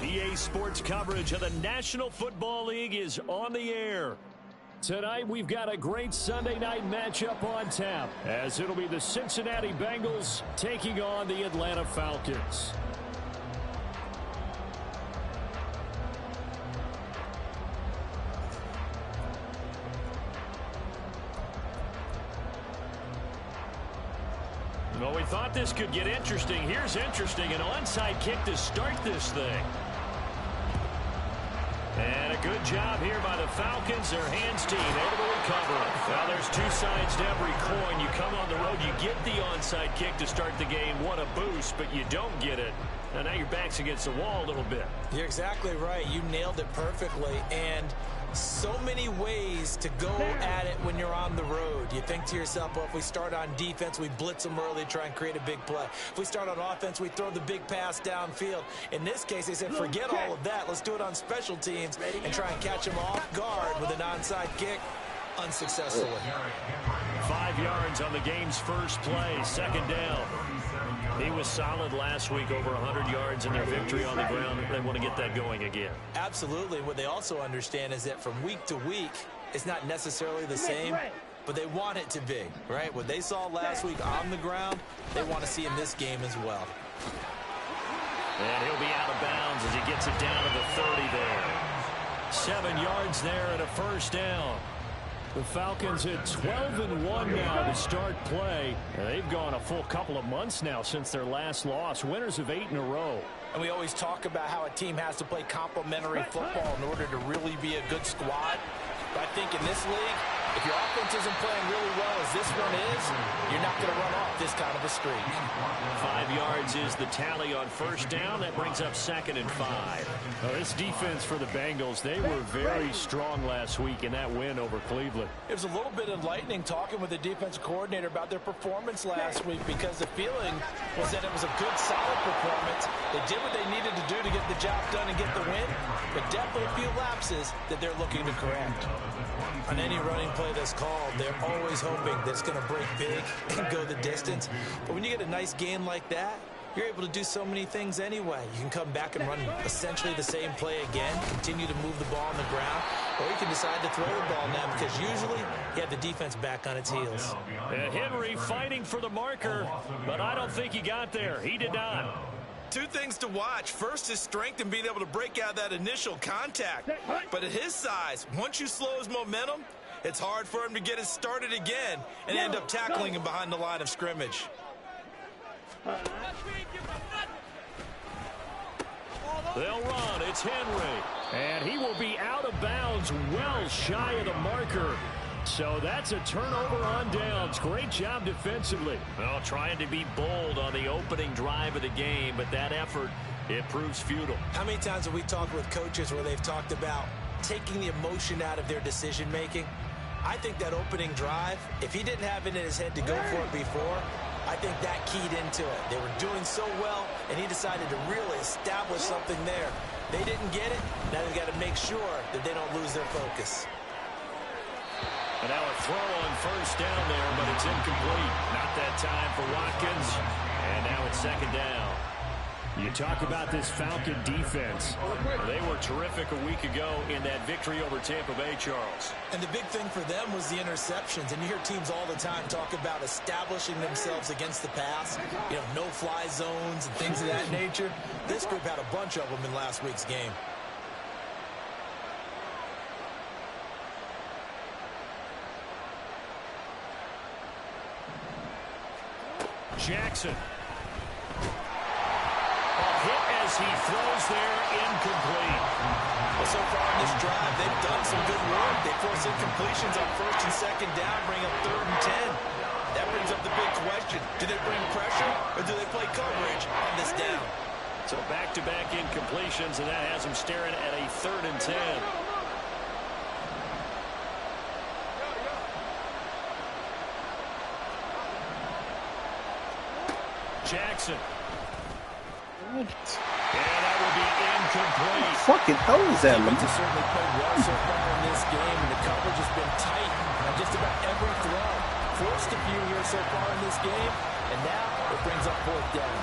EA Sports coverage of the National Football League is on the air. Tonight, we've got a great Sunday night matchup on tap, as it'll be the Cincinnati Bengals taking on the Atlanta Falcons. Well, we thought this could get interesting. Here's interesting. An onside kick to start this thing. And a good job here by the Falcons. Their hands team able to recover. Well, there's two sides to every coin. You come on the road, you get the onside kick to start the game. What a boost, but you don't get it. And now your back's against the wall a little bit. You're exactly right. You nailed it perfectly. And so many ways to go at it when you're on the road. You think to yourself, well, if we start on defense, we blitz them early, try and create a big play. If we start on offense, we throw the big pass downfield. In this case, they said, forget all of that. Let's do it on special teams and try and catch them off guard with an onside kick. Unsuccessfully. 5 yards on the game's first play, second down. He was solid last week, over 100 yards in their victory on the ground. They want to get that going again. Absolutely. What they also understand is that from week to week, it's not necessarily the same, but they want it to be, right? What they saw last week on the ground, they want to see in this game as well. And he'll be out of bounds as he gets it down to the 30 there. 7 yards there and a first down. The Falcons hit 12-1 now to start play. They've gone a full couple of months now since their last loss. Winners of 8 in a row. And we always talk about how a team has to play complementary football in order to really be a good squad. But I think in this league, if your offense isn't playing really well as this one is, you're not going to run off this kind of a streak. 5 yards is the tally on first down. That brings up 2nd and 5. Well, this defense for the Bengals, they were very strong last week in that win over Cleveland. It was a little bit enlightening talking with the defensive coordinator about their performance last week, because the feeling was that it was a good, solid performance. They did what they needed to do to get the job done and get the win, but definitely a few lapses that they're looking to correct. On any running play that's called, they're always hoping that it's going to break big and go the distance. But when you get a nice gain like that, you're able to do so many things anyway. You can come back and run essentially the same play again, continue to move the ball on the ground, or you can decide to throw the ball now, because usually you have the defense back on its heels. And Henry fighting for the marker, but I don't think he got there. He did not. Two things to watch. First, his strength and being able to break out that initial contact. But at his size, once you slow his momentum, it's hard for him to get it started again and end up tackling him behind the line of scrimmage. They'll run. It's Henry. And he will be out of bounds, well shy of the marker. So that's a turnover on downs. Great job defensively. Well, trying to be bold on the opening drive of the game, but that effort, it proves futile. How many times have we talked with coaches where they've talked about taking the emotion out of their decision-making? I think that opening drive, if he didn't have it in his head to go for it before, I think that keyed into it. They were doing so well, and he decided to really establish something there. They didn't get it. Now they've got to make sure that they don't lose their focus. And now a throw on first down there, but it's incomplete. Not that time for Watkins. And now it's 2nd down. You talk about this Falcon defense. They were terrific a week ago in that victory over Tampa Bay, Charles. And the big thing for them was the interceptions. And you hear teams all the time talk about establishing themselves against the pass. You know, no-fly zones and things of that nature. This group had a bunch of them in last week's game. Jackson. Hit as he throws there, incomplete. Well, so far in this drive, they've done some good work. They force incompletions on 1st and 2nd down, bring up 3rd and 10. That brings up the big question. Do they bring pressure or do they play coverage on this down? So back-to-back incompletions, and that has them staring at a 3rd and 10. Jackson. What? And that will be incomplete. What the fucking hell is that? Defense has certainly played well so far in this game, and the coverage has been tight on just about every throw. Forced a few here so far in this game, and now it brings up 4th down.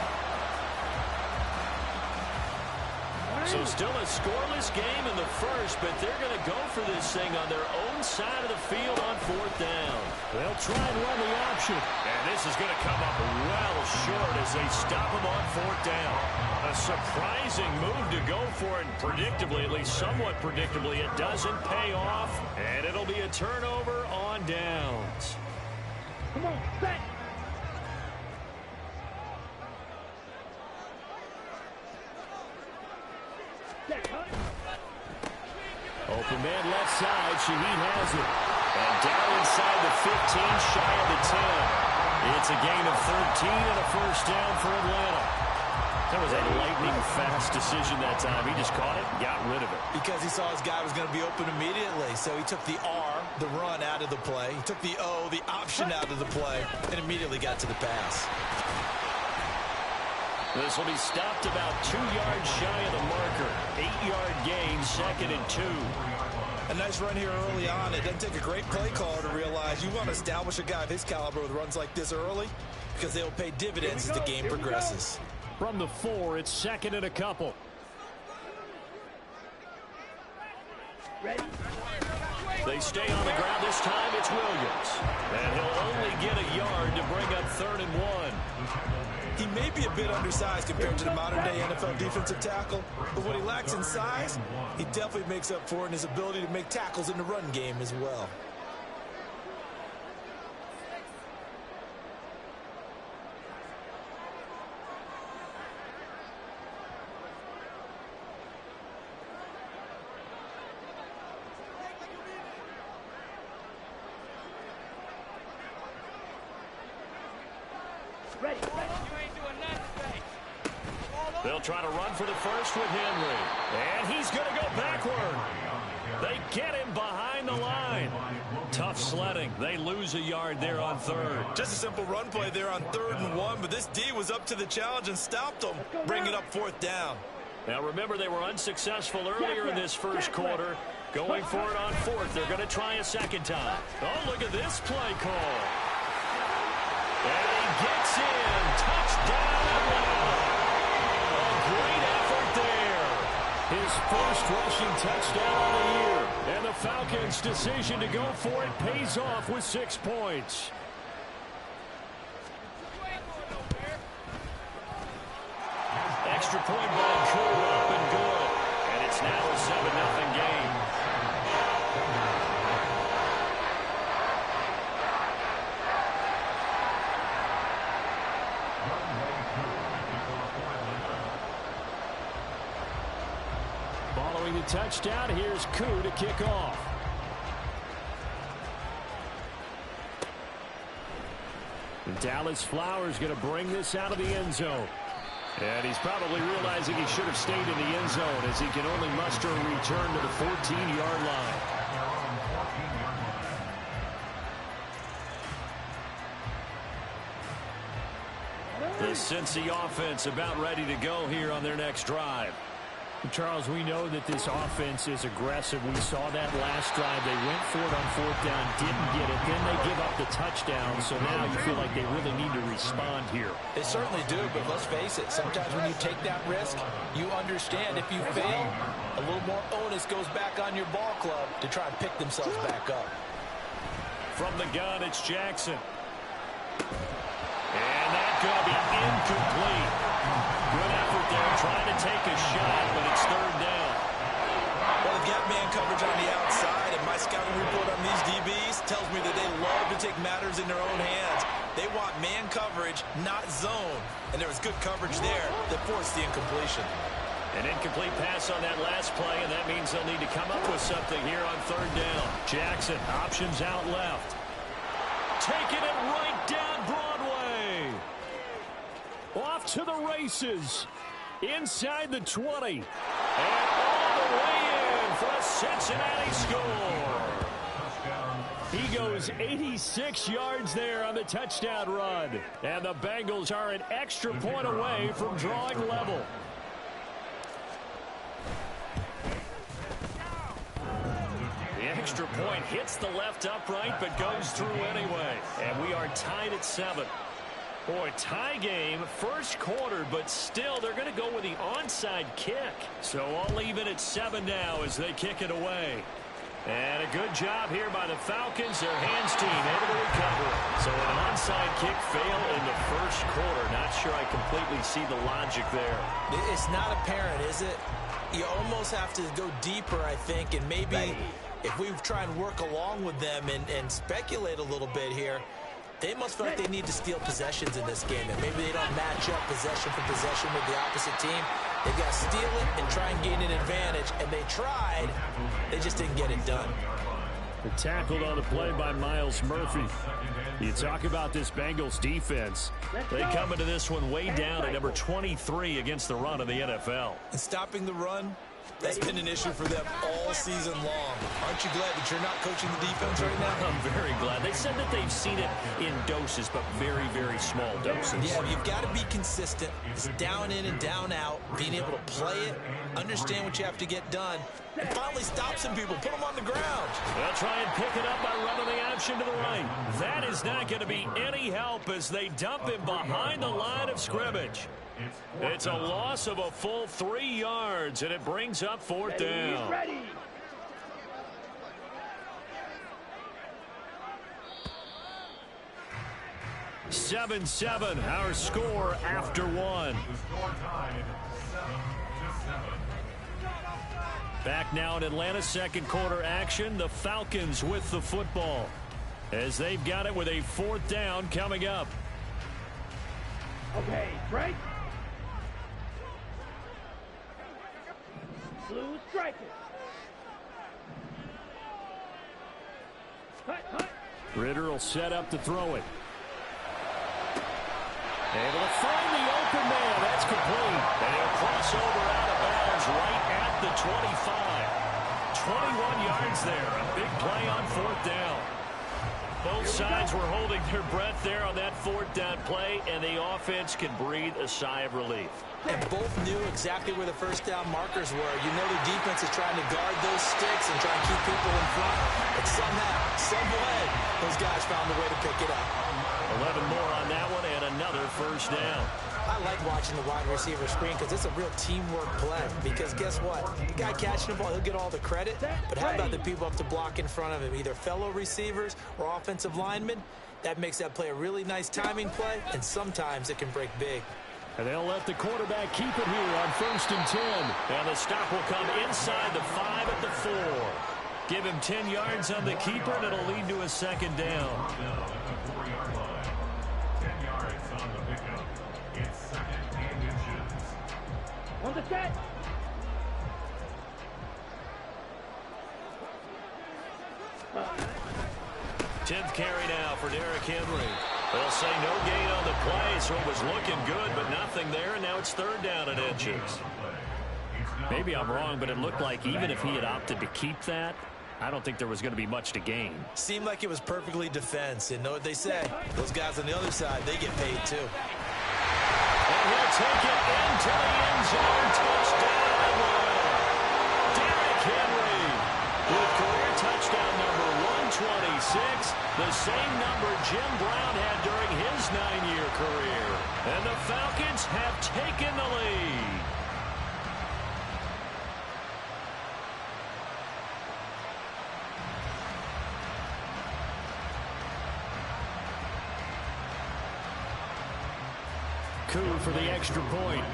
So still a scoreless game in the first, but they're going to go for this thing on their own side of the field on fourth down. They'll try and run the option. And this is going to come up well short as they stop him on fourth down. A surprising move to go for it. Predictably, at least somewhat predictably, it doesn't pay off. And it'll be a turnover on downs. Come on, set. Open man left side. Shaheed has it. And down inside the 15, shy of the 10. It's a gain of 13 and a first down for Atlanta. That was a lightning-fast decision that time. He just caught it and got rid of it. Because he saw his guy was going to be open immediately. So he took the R, the run, out of the play. He took the O, the option, out of the play, and immediately got to the pass. This will be stopped about 2 yards shy of the marker. 8-yard gain, 2nd and 2. A nice run here early on. It doesn't take a great play caller to realize you want to establish a guy of his caliber with runs like this early because they'll pay dividends as the game progresses. From the 4, it's 2nd and a couple. They stay on the ground this time. It's Williams. And he'll only get a yard to bring up 3rd and 1. He may be a bit undersized compared to the modern-day NFL defensive tackle, but what he lacks in size, he definitely makes up for in his ability to make tackles in the run game as well. They'll try to run for the first with Henry. And he's going to go backward. They get him behind the line. Tough sledding. They lose a yard there on 3rd. Just a simple run play there on 3rd and 1, but this D was up to the challenge and stopped him, bringing up 4th down. Now remember, they were unsuccessful earlier in this first quarter. Going for it on 4th. They're going to try a second time. Oh, look at this play call. And he gets in. Touchdown, Atlanta. A great effort there. His first rushing touchdown of the year. And the Falcons' decision to go for it pays off with 6 points. Extra point by Koo, up and good. And it's now a 7-0 game. Following the touchdown, here's Koo to kick off. And Dallas Flowers going to bring this out of the end zone. And he's probably realizing he should have stayed in the end zone as he can only muster a return to the 14-yard line. The Cincy offense about ready to go here on their next drive. Charles, we know that this offense is aggressive. We saw that last drive. They went for it on 4th down, didn't get it. Then they give up the touchdown. So now you feel like they really need to respond here. They certainly do, but let's face it. Sometimes when you take that risk, you understand if you fail, a little more onus goes back on your ball club to try and pick themselves back up. From the gun, it's Jackson. And that's going to be incomplete. Good effort there, trying to take a shot, but it's 3rd down. Well, they've got man coverage on the outside, and my scouting report on these DBs tells me that they love to take matters in their own hands. They want man coverage, not zone. And there was good coverage there that forced the incompletion. An incomplete pass on that last play, and that means they'll need to come up with something here on 3rd down. Jackson, options out left. Taking it right down Broadway. Off to the races. Inside the 20. And all the way in for a Cincinnati score. He goes 86 yards there on the touchdown run. And the Bengals are an extra point away from drawing level. The extra point hits the left upright but goes through anyway. And we are tied at 7. Boy, tie game, first quarter, but still they're going to go with the onside kick. So all even at 7 now as they kick it away. And a good job here by the Falcons. Their hands team able to recover. So an onside kick fail in the first quarter. Not sure I completely see the logic there. It's not apparent, is it? You almost have to go deeper, I think, and maybe if we try and work along with them and speculate a little bit here, they must feel like they need to steal possessions in this game, and maybe they don't match up possession for possession with the opposite team. They've got to steal it and try and gain an advantage, and they tried. They just didn't get it done. They're tackled on the play by Myles Murphy. You talk about this Bengals defense. They come into this one way down at number 23 against the run of the NFL. And stopping the run, that's been an issue for them all season long. Aren't you glad that you're not coaching the defense right now? I'm very glad. They said that they've seen it in doses, but very, very small doses. Yeah, you've got to be consistent. It's down in and down out, being able to play it, understand what you have to get done, and finally stop some people, put them on the ground. They'll try and pick it up by running the option to the right. That is not going to be any help as they dump him behind the line of scrimmage. It's a loss of a full 3 yards, and it brings up 4th down. 7-7, our score after 1. Back now in Atlanta, second quarter action. The Falcons with the football as they've got it with a 4th down coming up. Okay, break. Blue striker. Hut. Ritter will set up to throw it. Able to find the open man. That's complete. And he'll cross over out of bounds right at the 25. 21 yards there. A big play on 4th down. Both sides were holding their breath there on that 4th down play, and the offense can breathe a sigh of relief. And both knew exactly where the first down markers were. You know the defense is trying to guard those sticks and try to keep people in front. But somehow, some way, those guys found a way to pick it up. 11 more on that one and another first down. I like watching the wide receiver screen because it's a real teamwork play. Because guess what? The guy catching the ball, he'll get all the credit. But how about the people up to block in front of him, either fellow receivers or offensive linemen? That makes that play a really nice timing play, and sometimes it can break big. And they'll let the quarterback keep it here on 1st and 10. And the stop will come inside the 5 at the 4. Give him 10 yards on the keeper, and it'll lead to a 2nd down. On the set. Tenth carry now for Derrick Henry. They'll say no gain on the play, so it was looking good, but nothing there, and now it's 3rd down and inches. Maybe I'm wrong, but it looked like even if he had opted to keep that, I don't think there was going to be much to gain. Seemed like it was perfectly defense, and know what they say? Those guys on the other side, they get paid too. And he'll take it into the end zone. Touchdown. Derrick Henry with career touchdown number 126, the same number Jim Brown had during his 9-year career. And the Falcons have taken the lead. Koo for the extra point.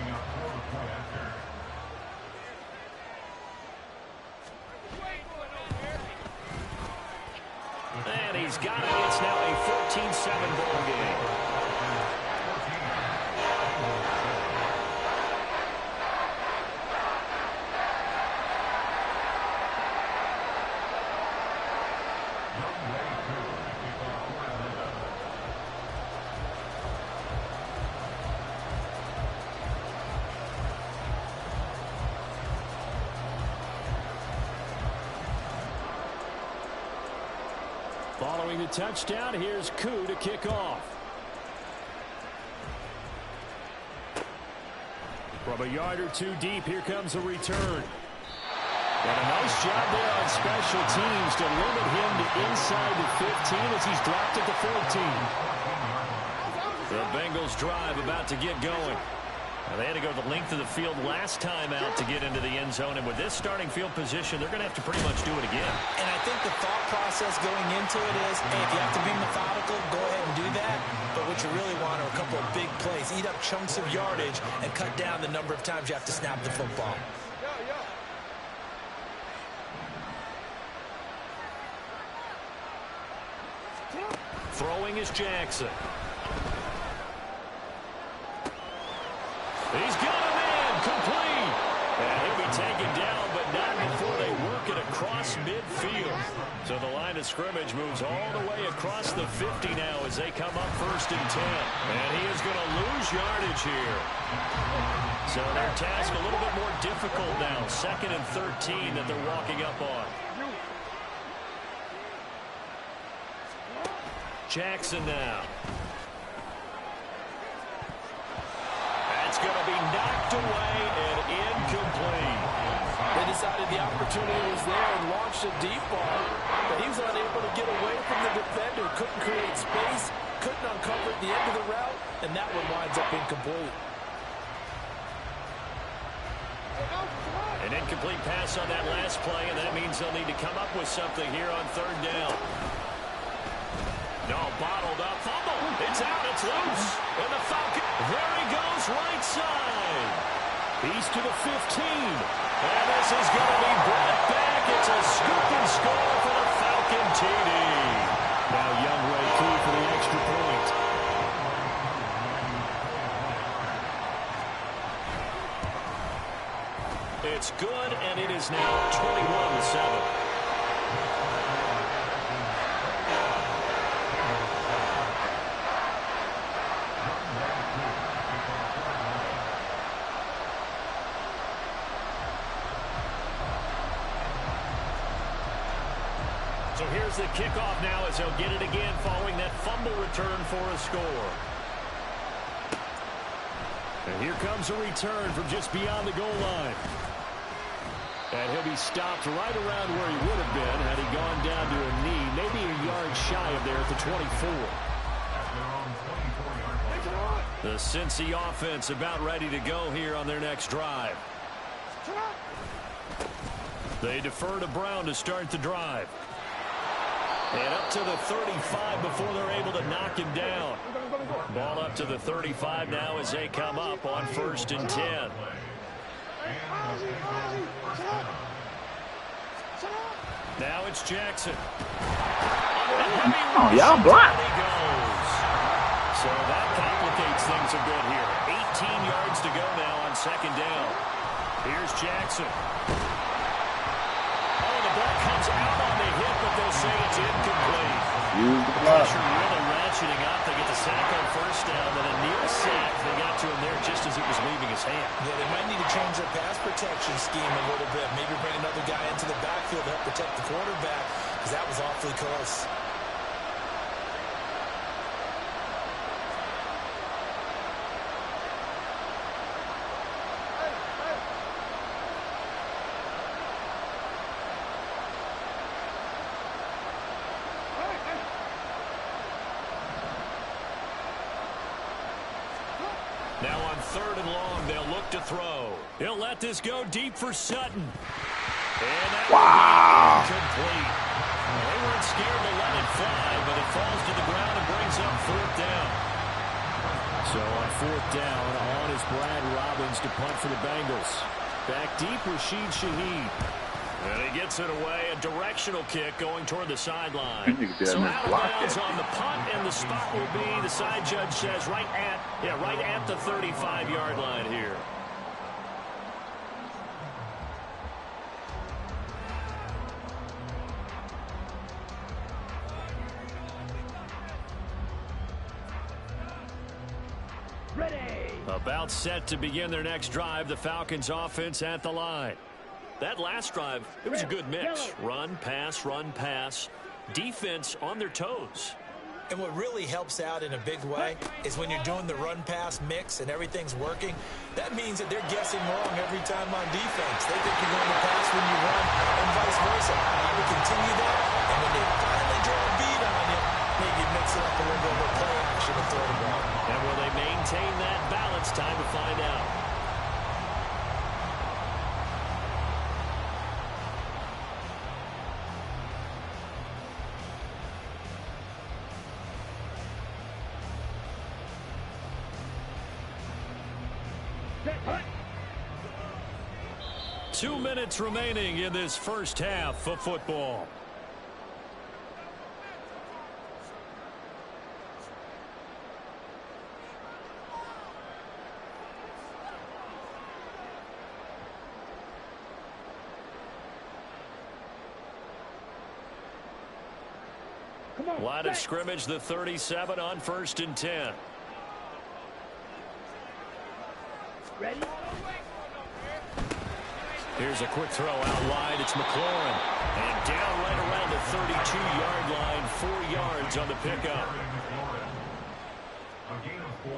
And he's got it. It's now a 14-7 ball game. Following the touchdown, here's Koo to kick off. From a yard or two deep, here comes a return. And a nice job there on special teams to limit him to inside the 15 as he's dropped at the 14. The Bengals drive about to get going. Now, they had to go the length of the field last time out to get into the end zone. And with this starting field position, they're going to have to pretty much do it again. And I think the thought process going into it is, hey, if you have to be methodical, go ahead and do that. But what you really want are a couple of big plays. Eat up chunks of yardage and cut down the number of times you have to snap the football. Throwing is Jackson. He's got a man complete. And he'll be taken down, but not before they work it across midfield. So the line of scrimmage moves all the way across the 50 now as they come up 1st and 10. And he is going to lose yardage here. So their task a little bit more difficult now. 2nd and 13 that they're walking up on. Jackson now. That's going to be knocked away and incomplete. They decided the opportunity was there and launched a deep ball, but he was unable to get away from the defender. Couldn't create space, couldn't uncover the end of the route, and that one winds up incomplete. An incomplete pass on that last play, and that means they'll need to come up with something here on 3rd down. No, bottled up, fumble. It's out, it's loose. And the Falcon, there he goes, right side. He's to the 15. And this is going to be brought back. It's a scoop and score for the Falcon TD. Now Younghoe Koo for the extra point. It's good, and it is now 21-7. So here's the kickoff now as they'll get it again following that fumble return for a score. And here comes a return from just beyond the goal line. And he'll be stopped right around where he would have been had he gone down to a knee, maybe a yard shy of there at the 24. The Cincy offense about ready to go here on their next drive. They defer to Brown to start the drive. And up to the 35 before they're able to knock him down. Ball up to the 35 now as they come up on 1st and 10. Now it's Jackson. Oh, y'all blocked. So that complicates things a bit here. 18 yards to go now on 2nd down. Here's Jackson. Ball comes out on the hit, but they'll say it's incomplete. Use the block. Pressure really ratcheting up. They get the sack on 1st down, and a near sack. They got to him there just as it was leaving his hand. Yeah, they might need to change their pass protection scheme a little bit. Maybe bring another guy into the backfield to help protect the quarterback, because that was awfully close. Now on 3rd and long, they'll look to throw. He'll let this go deep for Sutton. And that will be incomplete. They weren't scared to let it fly, but it falls to the ground and brings up 4th down. So on 4th down, on is Brad Robbins to punt for the Bengals. Back deep, Rashid Shaheed. And he gets it away, a directional kick going toward the sideline. So out of bounds on the punt, and the spot will be, the side judge says, right at the 35-yard line here. Ready. About set to begin their next drive, the Falcons offense at the line. That last drive, it was a good mix. Run, pass, defense on their toes. And what really helps out in a big way is when you're doing the run-pass mix and everything's working, that means that they're guessing wrong every time on defense. They think you're going to pass when you run and vice versa. You will continue that, and when they finally draw a beat on you, maybe mix it up a little bit with play direction to throw the ball. And will they maintain that balance? Time to find out. Set, hut. 2 minutes remaining in this first half of football. Come on. Line of set. scrimmage, the 37 on 1st and 10. Ready? Here's a quick throw out wide. It's McLaurin. And down right around the 32-yard line. 4 yards on the pickup. A gain of 4.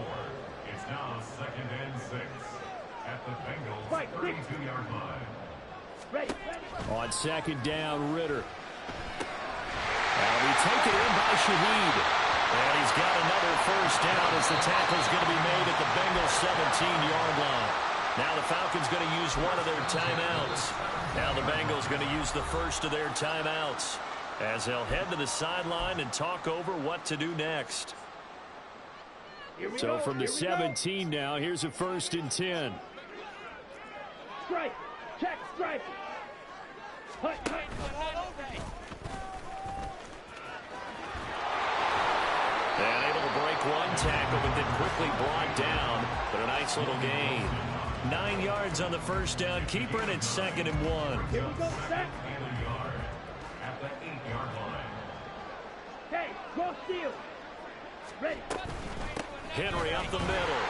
It's now 2nd and 6 at the Bengals 32-yard line. Ready. On 2nd down, Ritter. That'll be taken in by Shaheed. And he's got another first down as the tackle's going to be made at the Bengals 17-yard line. Now the Falcons going to use one of their timeouts. Now the Bengals going to use the first of their timeouts as they'll head to the sideline and talk over what to do next. So from the 17 now, here's a 1st and 10. Strike. Check. Strike. Hut. Hut. And able to break one tackle, but then quickly brought down. But a nice little gain. 9 yards on the first down. Keeper, and it's 2nd and 1. Here we go. Set. And a yard at the 8-yard line. Hey, cross steal. Ready. Henry up the middle.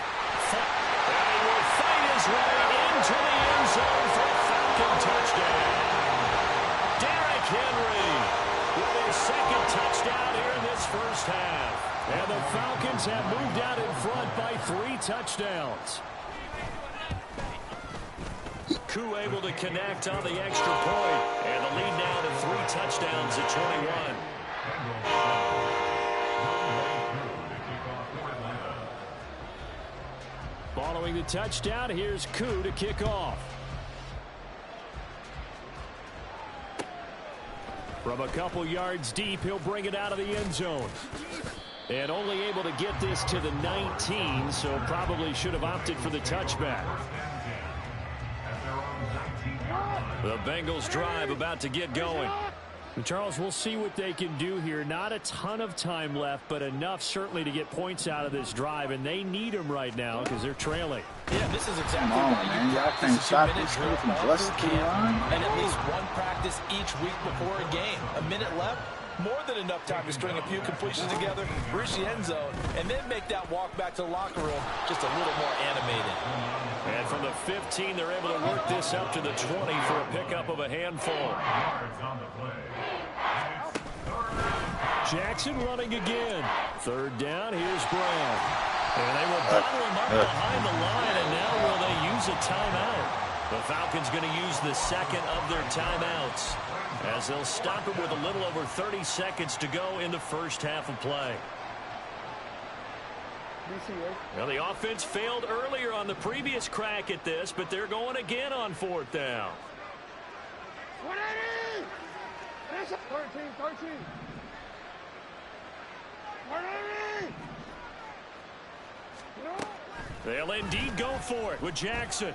And he will fight his way into the end zone for a Falcon touchdown. Derrick Henry with his 2nd touchdown here in this first half. And the Falcons have moved out in front by 3 touchdowns. Koo able to connect on the extra point. And the lead now to 3 touchdowns at 21. Following the touchdown, here's Koo to kick off. From a couple yards deep, he'll bring it out of the end zone. And only able to get this to the 19, so probably should have opted for the touchback. The Bengals drive about to get going. And Charles, we'll see what they can do here. Not a ton of time left, but enough certainly to get points out of this drive, and they need them right now because they're trailing. Yeah, this is exactly Come on, why man. you Y'all practice can't stop 2 this minute kid from drill busting per through the camp, line. and at least one practice each week before a game. A minute left, more than enough time to string a few completions together, reach the end zone, and then make that walk back to the locker room just a little more animated. And from the 15, they're able to work this up to the 20 for a pickup of a handful. Jackson running again. 3rd down, here's Brown. And they will bottle him up behind the line, and now will they use a timeout? The Falcons going to use the 2nd of their timeouts as they'll stop it with a little over 30 seconds to go in the first half of play. Well, the offense failed earlier on the previous crack at this, but they're going again on 4th down. 13. They'll indeed go for it with Jackson.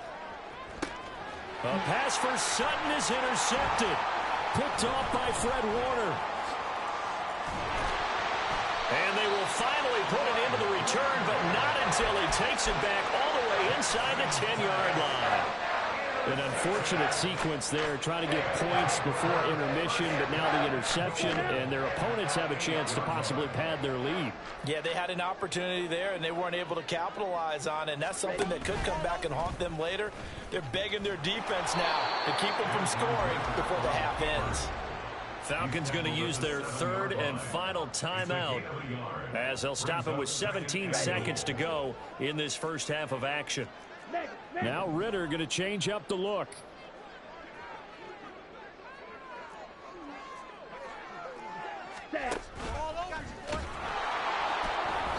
A pass for Sutton is intercepted. Picked off by Fred Warner. And they will finally put it into the return, but not until he takes it back all the way inside the 10-yard line. An unfortunate sequence there, trying to get points before intermission, but now the interception, and their opponents have a chance to possibly pad their lead. Yeah, they had an opportunity there, and they weren't able to capitalize on it, and that's something that could come back and haunt them later. They're begging their defense now to keep them from scoring before the half ends. Falcons going to use their 3rd and final timeout as they'll stop it with 17 seconds to go in this first half of action. Now Ritter going to change up the look.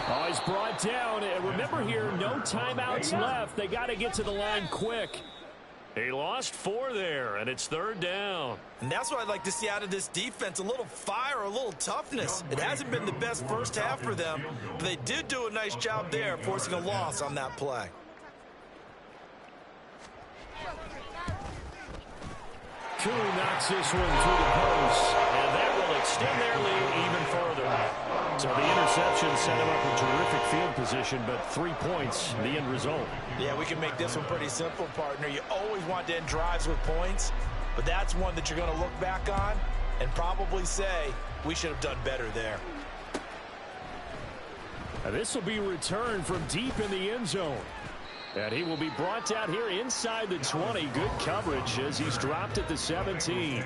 Oh, he's is brought down. And remember here, no timeouts left. They got to get to the line quick. He lost 4 there, and it's 3rd down. And that's what I'd like to see out of this defense, a little fire, a little toughness. It hasn't been the best first half for them, but they did do a nice job there, forcing a loss on that play. Koo knocks this one through the post, and that will extend their lead even further. So the interception set him up in terrific field position, but 3 points, the end result. Yeah, we can make this one pretty simple, partner. You always want to end drives with points, but that's one that you're going to look back on and probably say, we should have done better there. And this will be returned from deep in the end zone. And he will be brought down here inside the 20. Good coverage as he's dropped at the 17.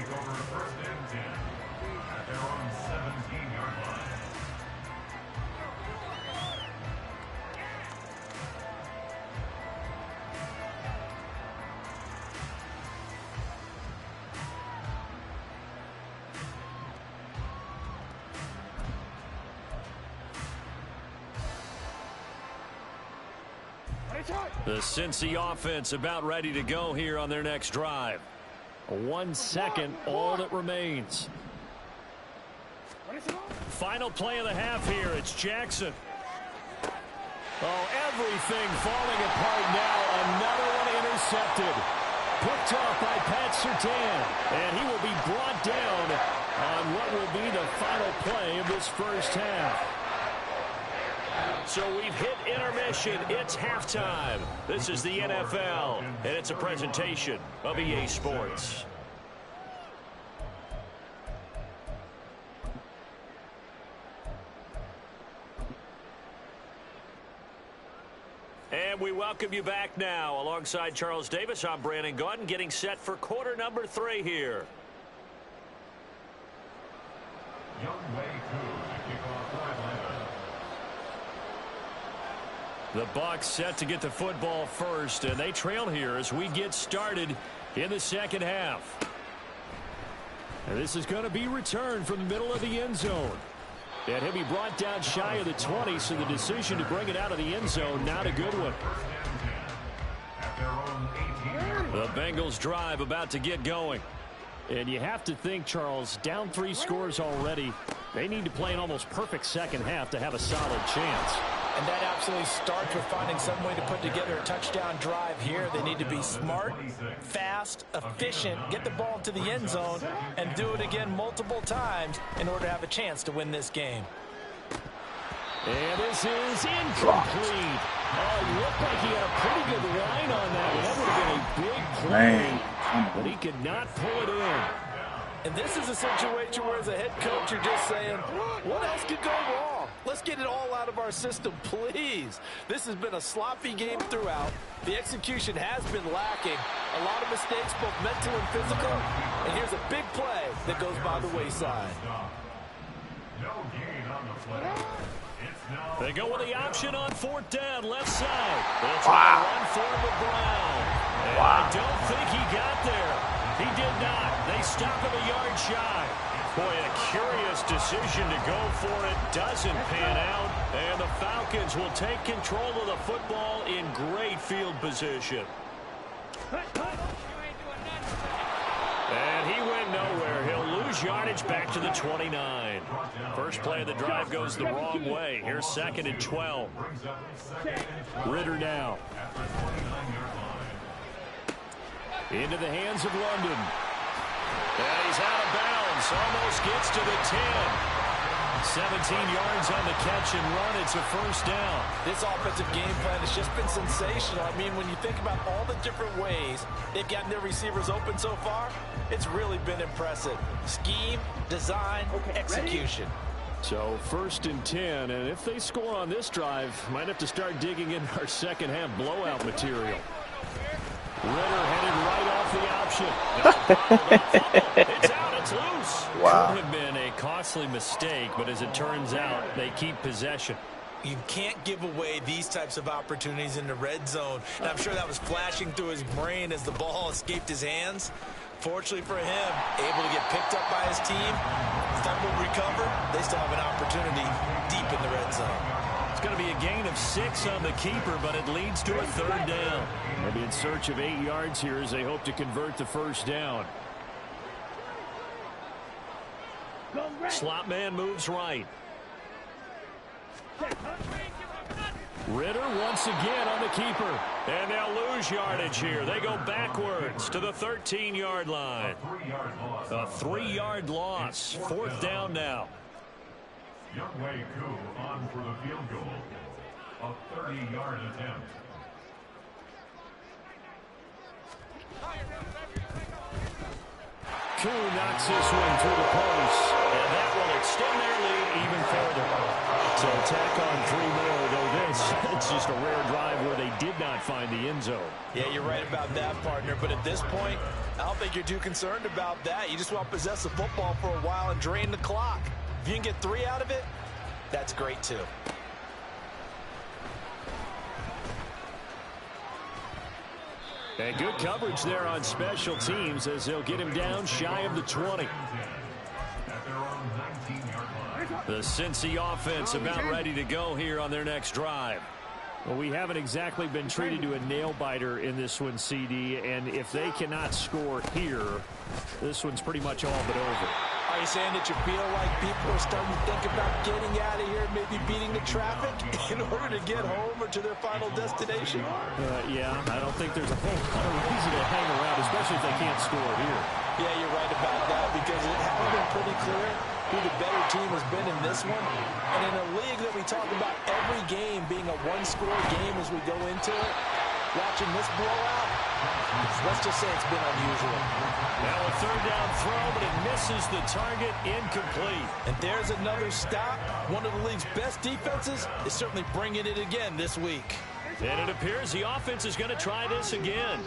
The Cincy offense about ready to go here on their next drive. 1 second, all that remains. Final play of the half here. It's Jackson. Oh, everything falling apart now. Another one intercepted. Picked off by Pat Surtain. And he will be brought down on what will be the final play of this first half. So we've hit intermission. It's halftime. This is the NFL, and it's a presentation of EA Sports. And we welcome you back now. Alongside Charles Davis, I'm Brandon Gaudin, getting set for quarter number 3 here. The Bucs set to get the football first, and they trail here as we get started in the second half. And this is going to be returned from the middle of the end zone. And he'll be brought down shy of the 20, so the decision to bring it out of the end zone, not a good one. The Bengals drive about to get going. And you have to think, Charles, down 3 scores already. They need to play an almost perfect second half to have a solid chance. And that absolutely starts with finding some way to put together a touchdown drive here. They need to be smart, fast, efficient, get the ball to the end zone, and do it again multiple times in order to have a chance to win this game. And this is incomplete. Oh, it looked like he had a pretty good line on that. That would have been a big play, but he could not pull it in. And this is a situation where as a head coach, you're just saying, what else could go wrong? Let's get it all out of our system, please. This has been a sloppy game throughout. The execution has been lacking. A lot of mistakes, both mental and physical. And here's a big play that goes by the wayside. They go with the option on 4th down, left side. They'll try to run for Brown. And I don't think he got there. He did not. They stop him a yard shy. Boy, a curious decision to go for it. Doesn't pan out. And the Falcons will take control of the football in great field position. And he went nowhere. He'll lose yardage back to the 29. First play of the drive goes the wrong way. Here's 2nd and 12. Ritter now. Into the hands of London. And he's out of bounds. Almost gets to the 10. 17 yards on the catch and run. It's a first down. This offensive game plan has just been sensational. I mean, when you think about all the different ways they've gotten their receivers open so far, it's really been impressive. Scheme, design, execution. So 1st and 10, and if they score on this drive, might have to start digging in our second half blowout material. Ritter headed right off the option. It's out, it's loose. Wow. Could have been a costly mistake, but as it turns out, they keep possession. You can't give away these types of opportunities in the red zone. And I'm sure that was flashing through his brain as the ball escaped his hands. Fortunately for him, able to get picked up by his team, fumble recover, they still have an opportunity deep in the red zone. going to be a gain of 6 on the keeper, but it leads to a 3rd down. They'll be in search of 8 yards here as they hope to convert the 1st down. Slot man moves right. Ritter once again on the keeper. And they'll lose yardage here. They go backwards to the 13-yard line. A 3-yard loss. 4th down now. Youngwei Koo on for the field goal. A 30-yard attempt. Koo knocks this one through the post. And that will extend their lead even further. So tack on 3 more, though it's just a rare drive where they did not find the end zone. Yeah, you're right about that, partner. But at this point, I don't think you're too concerned about that. You just want to possess the football for a while and drain the clock. If you can get 3 out of it, that's great too. And good coverage there on special teams as they'll get him down shy of the 20. The Cincy offense about ready to go here on their next drive. Well, we haven't exactly been treated to a nail-biter in this one, CD, and if they cannot score here, this one's pretty much all but over. Are you saying that you feel like people are starting to think about getting out of here, maybe beating the traffic in order to get home or to their final destination? Yeah, I don't think there's a whole lot of reason to hang around, especially if they can't score here. Yeah, you're right about that because it has been pretty clear who the better team has been in this one. And in a league that we talk about every game being a one-score game as we go into it, watching this blowout, let's just say it's been unusual. Now a 3rd down throw, but it misses the target, incomplete. And there's another stop. One of the league's best defenses is certainly bringing it again this week. And it appears the offense is going to try this again.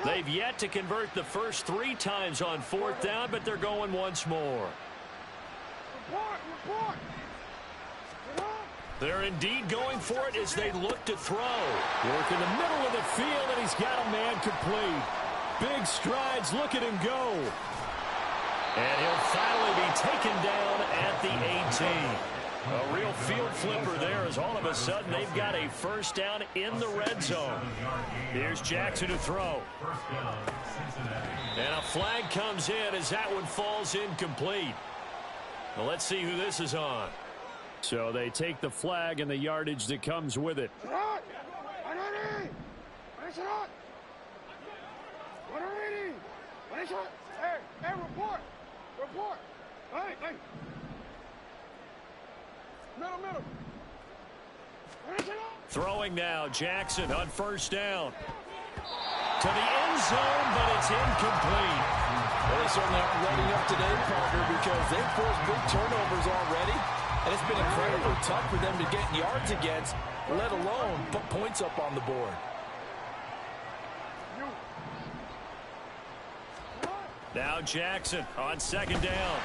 They've yet to convert the first 3 times on 4th down, but they're going once more. They're indeed going for it as they look to throw. Work in the middle of the field, and he's got a man complete. Big strides. Look at him go. And he'll finally be taken down at the 18. A real field flipper there as all of a sudden they've got a 1st down in the red zone. Here's Jackson to throw. And a flag comes in as that one falls incomplete. Well, let's see who this is on. So they take the flag and the yardage that comes with it. Hey, report. Hey. Middle. Throwing now, Jackson on 1st down. To the end zone, but it's incomplete. Well, they certainly aren't letting up today, partner, because they've forced big turnovers already. And it's been incredibly tough for them to get yards against, let alone put points up on the board. Now Jackson on 2nd down.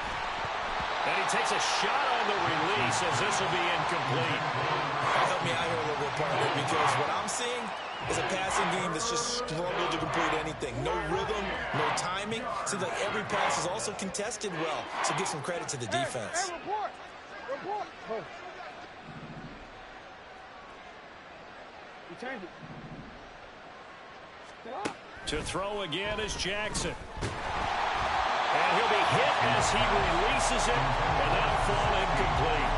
And he takes a shot on the release as this will be incomplete. Help me out here a little bit, partner, because what I'm seeing is a passing game that's just struggled to complete anything. No rhythm, no timing. Seems like every pass is also contested well. So give some credit to the defense. Report. You change it. To throw again is Jackson. And he'll be hit as he releases it, and that'll fall incomplete.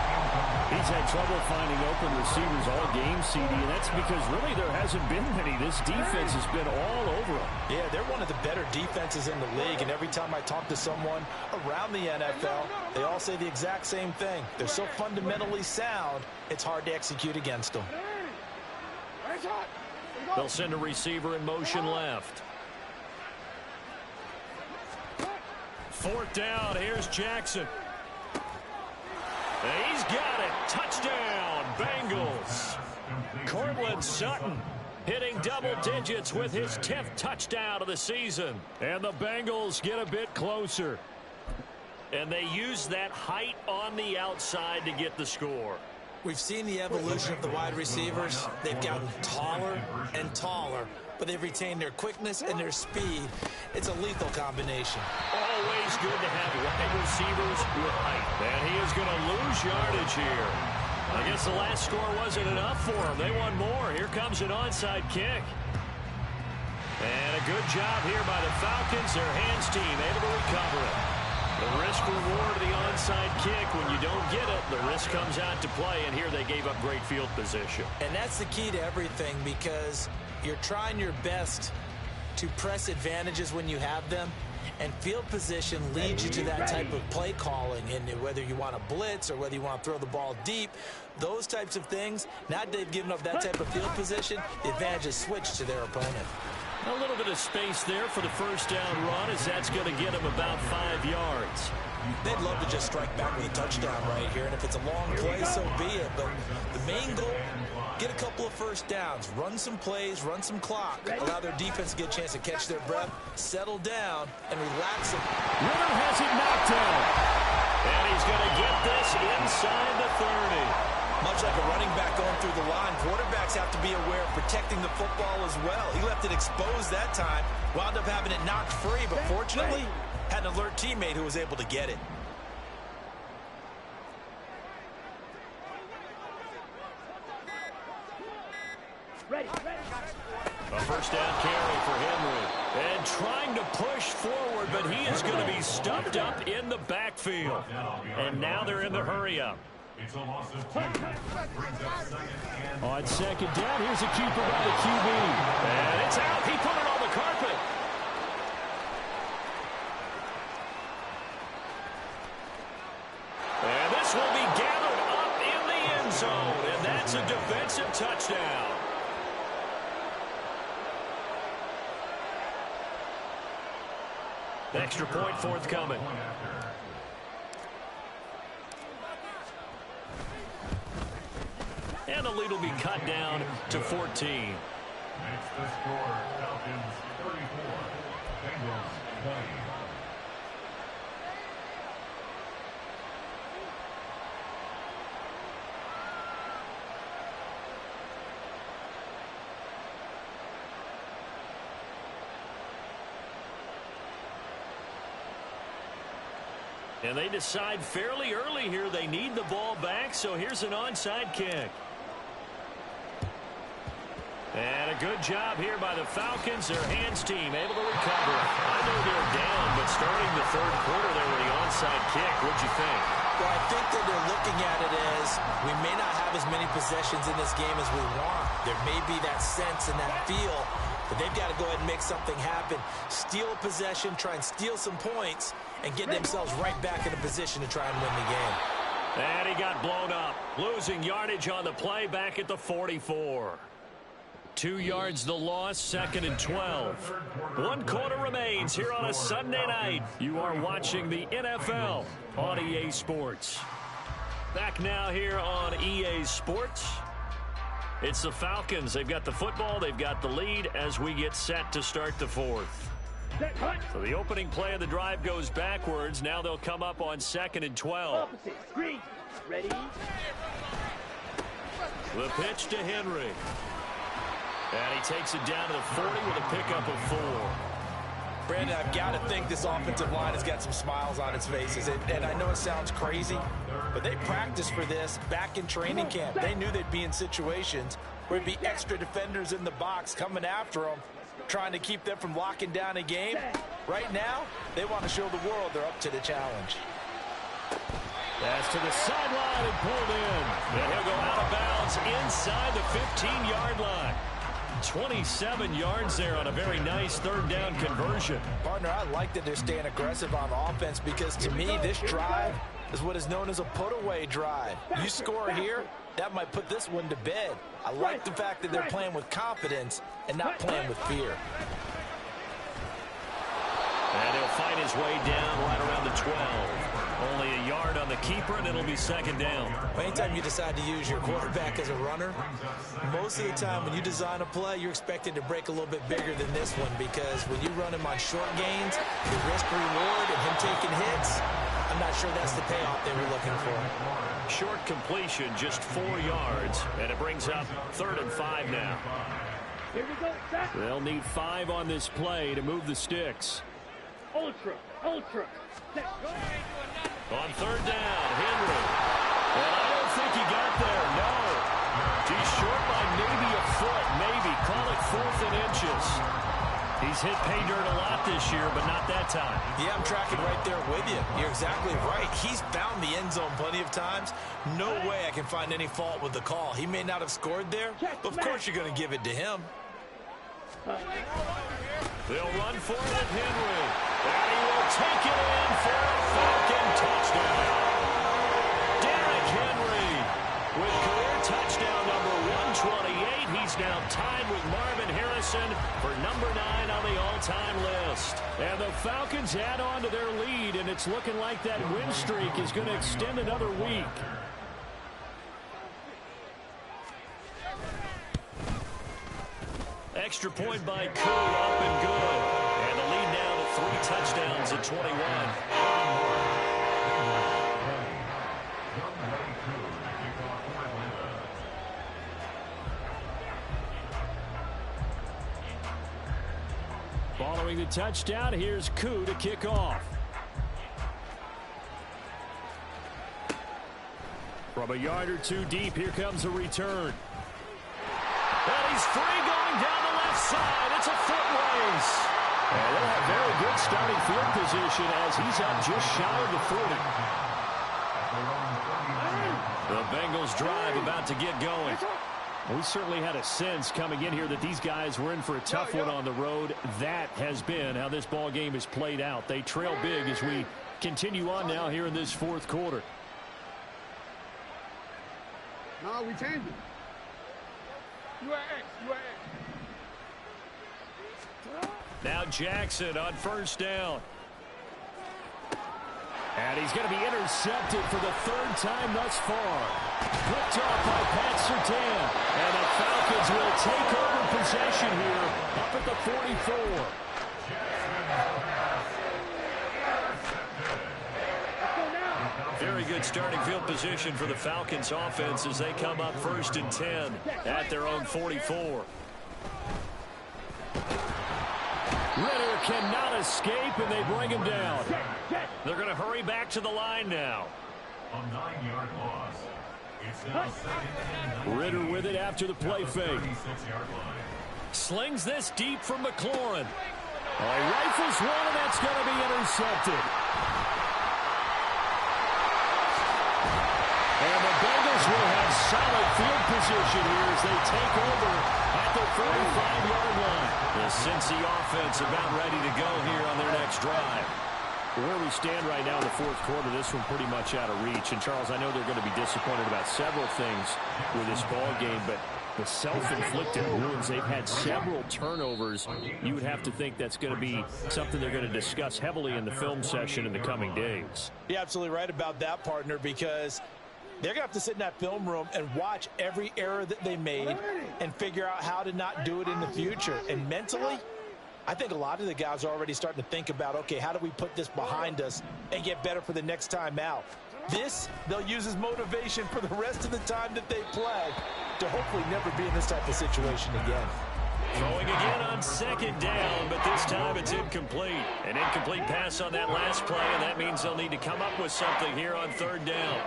He's had trouble finding open receivers all game, CD, and that's because really there hasn't been many. This defense has been all over him. Yeah, they're one of the better defenses in the league, and every time I talk to someone around the NFL, they all say the exact same thing. They're so fundamentally sound, it's hard to execute against them. They'll send a receiver in motion left. 4th down, here's Jackson. And he's got it. Touchdown, Bengals. Courtland Sutton hitting double digits with his 10th touchdown of the season. And the Bengals get a bit closer. And they use that height on the outside to get the score. We've seen the evolution of the wide receivers. They've gotten taller and taller, but they've retained their quickness and their speed. It's a lethal combination. Always good to have wide receivers with height. And he is going to lose yardage here. I guess the last score wasn't enough for them. They won more. Here comes an onside kick. And a good job here by the Falcons. Their hands team able to recover it. The risk reward of the onside kick. When you don't get it, the risk comes out to play. And here they gave up great field position. And that's the key to everything, because you're trying your best to press advantages when you have them. And field position leads you to that type of play calling. And whether you want to blitz or whether you want to throw the ball deep, those types of things, now they've given up that type of field position, the advantage is switched to their opponent. A little bit of space there for the first down run, as that's going to get them about 5 yards. They'd love to just strike back with a touchdown right here, and if it's a long play, so be it. But the main goal, get a couple of first downs, run some plays, run some clock, allow their defense to get a chance to catch their breath, settle down, and relax them. Ritter has it knocked down. And he's going to get this inside the 30. Much like a running back going through the line, quarterbacks have to be aware of protecting the football as well. He left it exposed that time, wound up having it knocked free, but fortunately had an alert teammate who was able to get it. A first down carry for Henry. And trying to push forward, but he is going to be stuffed up in the backfield. And now they're in the hurry-up. It's a loss of 2. Brings up second and On second down, here's a keeper by the QB. And it's out. He put it on the carpet. And this will be gathered up in the end zone. And that's a defensive touchdown. Extra point forthcoming. And the lead will be cut down to 14. Makes the score Falcons 34, Bengals 20. And they decide fairly early here they need the ball back, so here's an onside kick. And a good job here by the Falcons. Their hands team able to recover. I know they're down, but starting the third quarter there with the onside kick, what'd you think? Well, I think that they're looking at it as we may not have as many possessions in this game as we want. There may be that sense and that feel, but they've got to go ahead and make something happen. Steal a possession, try and steal some points, and get themselves right back in a position to try and win the game. And he got blown up. Losing yardage on the play back at the 44. 2 yards the loss, second and 12. 1 quarter remains here on a Sunday night. You are watching the NFL on EA Sports. Back now here on EA Sports. It's the Falcons. They've got the football. They've got the lead as we get set to start the fourth. So the opening play of the drive goes backwards. Now they'll come up on second and 12. Green. Ready? The pitch to Henry. And he takes it down to the 40 with a pickup of 4. Brandon, I've got to think this offensive line has got some smiles on its faces. And I know it sounds crazy, but they practiced for this back in training camp. They knew they'd be in situations where there'd be extra defenders in the box coming after them, trying to keep them from locking down a game. Right now, they want to show the world they're up to the challenge. That's to the sideline and pulled in. And he'll go out of bounds inside the 15-yard line. 27 yards there on a very nice third down conversion. Partner, I like that they're staying aggressive on offense, because to me, this drive is what is known as a put-away drive. You score here, that might put this one to bed. I like the fact that they're playing with confidence and not playing with fear. And he'll fight his way down right around the 12. Only a yard on the keeper, and it'll be second down. Anytime you decide to use your quarterback as a runner, most of the time when you design a play, you're expected to break a little bit bigger than this one, because when you run him on short gains, the risk-reward and him taking hits, I'm not sure that's the payoff they were looking for. Short completion, just 4 yards, and it brings up 3rd and 5 now. Here we go. Set. They'll need 5 on this play to move the sticks. Ultra. Set. On 3rd down, Henry. And I don't think he got there, no. He's short by maybe a foot, maybe. Call it 4th and inches. He's hit pay dirt a lot this year, but not that time. Yeah, I'm tracking right there with you. You're exactly right. He's found the end zone plenty of times. No way I can find any fault with the call. He may not have scored there, but of course you're going to give it to him. They'll run for it, Henry. And he will take it in for a Falcon touchdown. Derrick Henry with career touchdown number 128. He's now tied with Marvin Harrison for number 9 on the all-time list. And the Falcons add on to their lead, and it's looking like that win streak is going to extend another week. Extra point by Koo, up and good. And the lead now to 3 touchdowns at 21. Following the touchdown, here's Koo to kick off. From a yard or 2 deep, here comes a return. And he's free going down the left side. It's a foot race. And they'll have very good starting field position as he's up just shy of the 40. The Bengals drive about to get going. We certainly had a sense coming in here that these guys were in for a tough one on the road. That has been how this ball game is played out. They trail big as we continue on now here in this 4th quarter. No, we changed it. You are X. Now Jackson on 1st down. And he's going to be intercepted for the 3rd time thus far. Picked off by Pat Surtain. And the Falcons will take over possession here up at the 44. Very good starting field position for the Falcons offense as they come up 1st and 10 at their own 44. Ridder cannot escape, and they bring him down. They're going to hurry back to the line now. A 9-yard loss. It's now 2nd and 9. Ridder with it after the play fake. 36-yard line. Slings this deep from McLaurin. Rifles one, and that's going to be intercepted. And the Bengals will have solid field position here as they take over at the 45-yard line. The Cincy offense about ready to go here on their next drive. Where we stand right now in the 4th quarter, this one pretty much out of reach. And, Charles, I know they're going to be disappointed about several things with this ball game, but the self-inflicted wounds, they've had several turnovers. You would have to think that's going to be something they're going to discuss heavily in the film session in the coming days. You're absolutely right about that, partner, because they're going to have to sit in that film room and watch every error that they made and figure out how to not do it in the future. And mentally, I think a lot of the guys are already starting to think about, okay, how do we put this behind us and get better for the next time out? This, they'll use as motivation for the rest of the time that they play to hopefully never be in this type of situation again. Throwing again on 2nd down, but this time it's incomplete. An incomplete pass on that last play, and that means they'll need to come up with something here on 3rd down.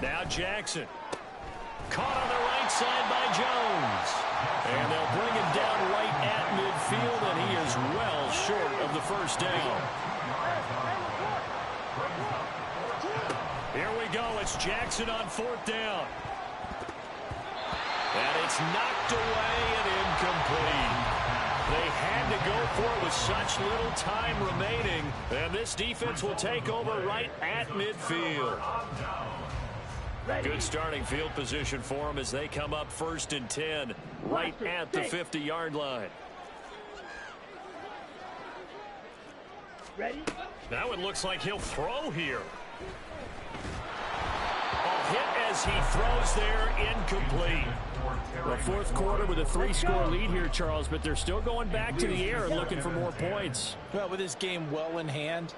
Now Jackson. Caught on the right side by Jones. And they'll bring him down right at midfield, and he is well short of the 1st down. Here we go. It's Jackson on 4th down. And it's knocked away and incomplete. They had to go for it with such little time remaining. And this defense will take over right at midfield. Good starting field position for them as they come up 1st and 10 right at the 50-yard line. Ready? Now it looks like he'll throw here. A hit as he throws there, incomplete. The 4th quarter with a 3-score lead here, Charles, but they're still going back to the air and looking for more points. Well, with this game well in hand,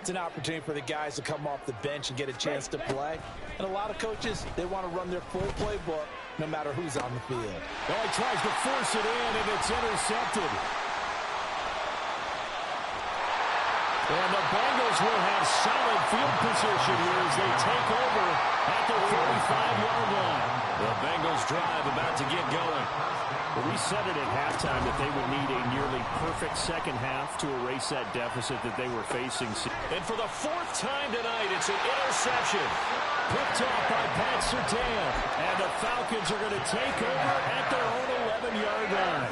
It's an opportunity for the guys to come off the bench and get a chance to play. And a lot of coaches, they want to run their full playbook no matter who's on the field. Well, he tries to force it in, and it's intercepted. And the Bengals will have solid field position here as they take over at the 45-yard line. The Bengals drive about to get going. Well, we said it at halftime that they would need a nearly perfect second half to erase that deficit that they were facing. And for the fourth time tonight, it's an interception. Picked off by Pat Surtain. And the Falcons are going to take over at their own 11-yard line.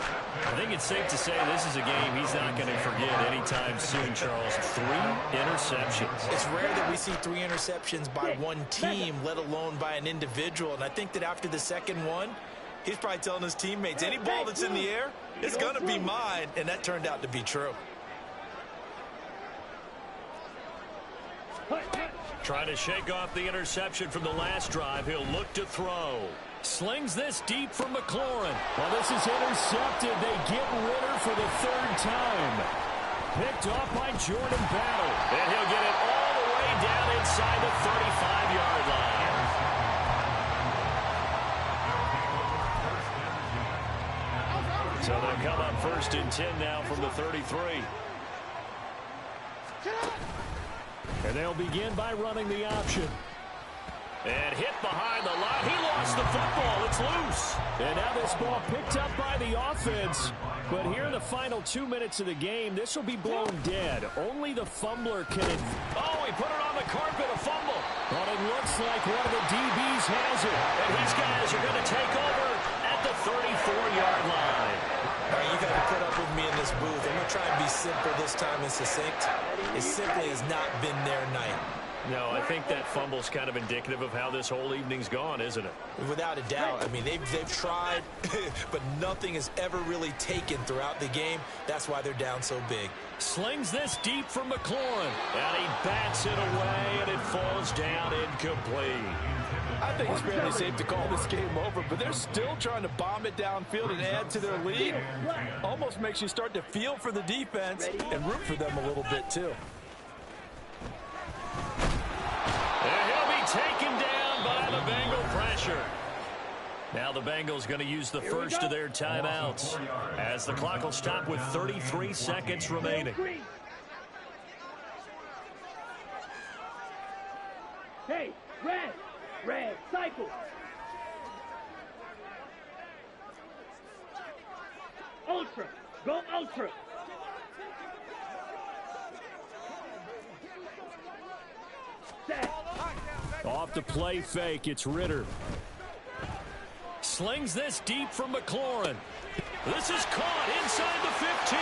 I think it's safe to say this is a game he's not going to forget anytime soon, Charles. 3 interceptions. It's rare that we see 3 interceptions by one team, let alone by an individual. And I think that after the second one, he's probably telling his teammates, any ball that's in the air, it's going to be mine. And that turned out to be true. Trying to shake off the interception from the last drive. He'll look to throw. Slings this deep from McLaurin. Well, this is intercepted. They get Ritter for the 3rd time. Picked off by Jordan Battle. And he'll get it all the way down inside the 35-yard line. So they'll come up 1st and 10 now from the 33. And they'll begin by running the option. And hit behind the line. He lost the football. It's loose. And now this ball picked up by the offense. But here in the final 2 minutes of the game, this will be blown dead. Only the fumbler can... Oh, he put it on the carpet, a fumble. But it looks like one of the DBs has it. And these guys are going to take over at the 34-yard line. All right, you got to put up with me in this booth. I'm going to try and be simple this time and succinct. It simply has not been their night. No, I think that fumble's kind of indicative of how this whole evening's gone, isn't it? Without a doubt. I mean, they've tried, but nothing has ever really taken throughout the game. That's why they're down so big. Slings this deep from McLaurin. And he bats it away, and it falls down incomplete. I think it's fairly safe to call this game over, but they're still trying to bomb it downfield and add to their lead. Almost makes you start to feel for the defense and root for them a little bit, too. And he'll be taken down by the Bengal pressure. Now the Bengals going to use the first of their timeouts as the clock will stop with 33 seconds remaining. Hey, red, cycle. Ultra, go ultra. Off the play fake, it's Ritter. Slings this deep from McLaurin. This is caught inside the 15.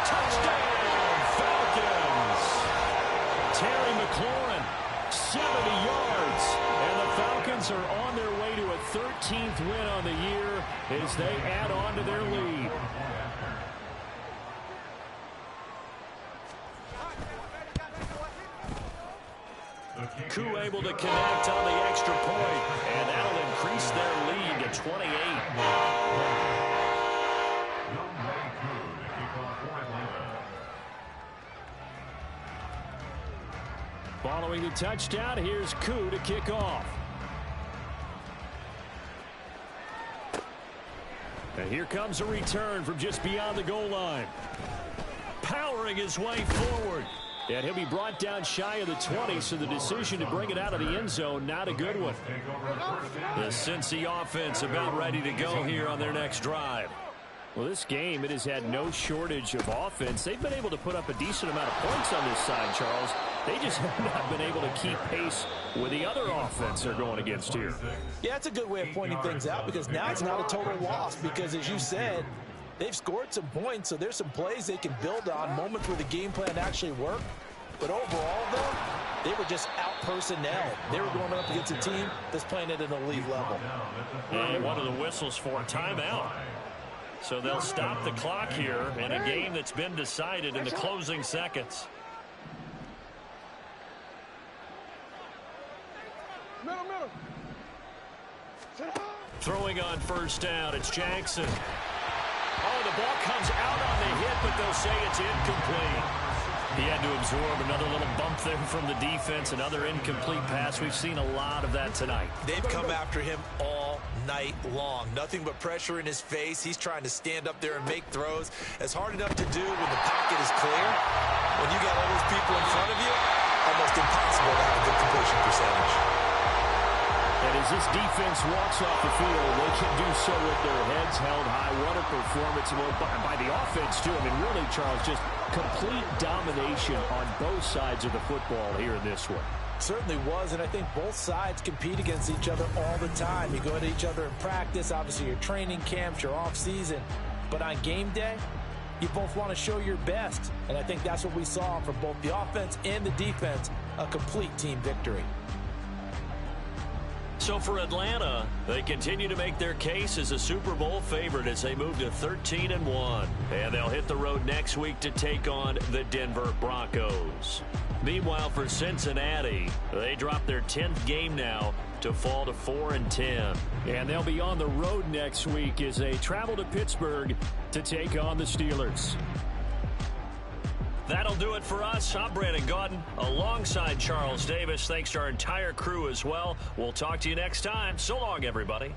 Touchdown, Falcons. Terry McLaurin, 70 yards. And the Falcons are on their way to a 13th win on the year as they add on to their lead. Koo able to connect on the extra point, and that'll increase their lead to 28. Following the touchdown, here's Koo to kick off. And here comes a return from just beyond the goal line. Powering his way forward. And he'll be brought down shy of the 20, so the decision to bring it out of the end zone, not a good one. The Cincy offense about ready to go here on their next drive. Well, this game, it has had no shortage of offense. They've been able to put up a decent amount of points on this side, Charles. They just have not been able to keep pace with the other offense they're going against here. Yeah, that's a good way of pointing things out because now it's not a total loss because, as you said, they've scored some points, so there's some plays they can build on, moments where the game plan actually worked. But overall, though, they were just out-personnel. They were going up against a team that's playing at an elite level. And one of the whistles for a timeout. So they'll stop the clock here in a game that's been decided in the closing seconds. Throwing on first down, it's Jackson. Oh, the ball comes out on the hit, but they'll say it's incomplete. He had to absorb another little bump there from the defense, another incomplete pass. We've seen a lot of that tonight. They've come after him all night long. Nothing but pressure in his face. He's trying to stand up there and make throws. It's hard enough to do when the pocket is clear. When you got all those people in front of you, almost impossible to have a good completion percentage. And as this defense walks off the field, they can do so with their heads held high. What a performance by the offense, too. I mean, really, Charles, just complete domination on both sides of the football here in this one. Certainly was, and I think both sides compete against each other all the time. You go at each other in practice, obviously your training camps, your off-season. But on game day, you both want to show your best. And I think that's what we saw from both the offense and the defense, a complete team victory. So for Atlanta, they continue to make their case as a Super Bowl favorite as they move to 13-1. And they'll hit the road next week to take on the Denver Broncos. Meanwhile, for Cincinnati, they drop their 10th game now to fall to 4-10. And they'll be on the road next week as they travel to Pittsburgh to take on the Steelers. That'll do it for us. I'm Brandon Gaudin alongside Charles Davis. Thanks to our entire crew as well. We'll talk to you next time. So long, everybody.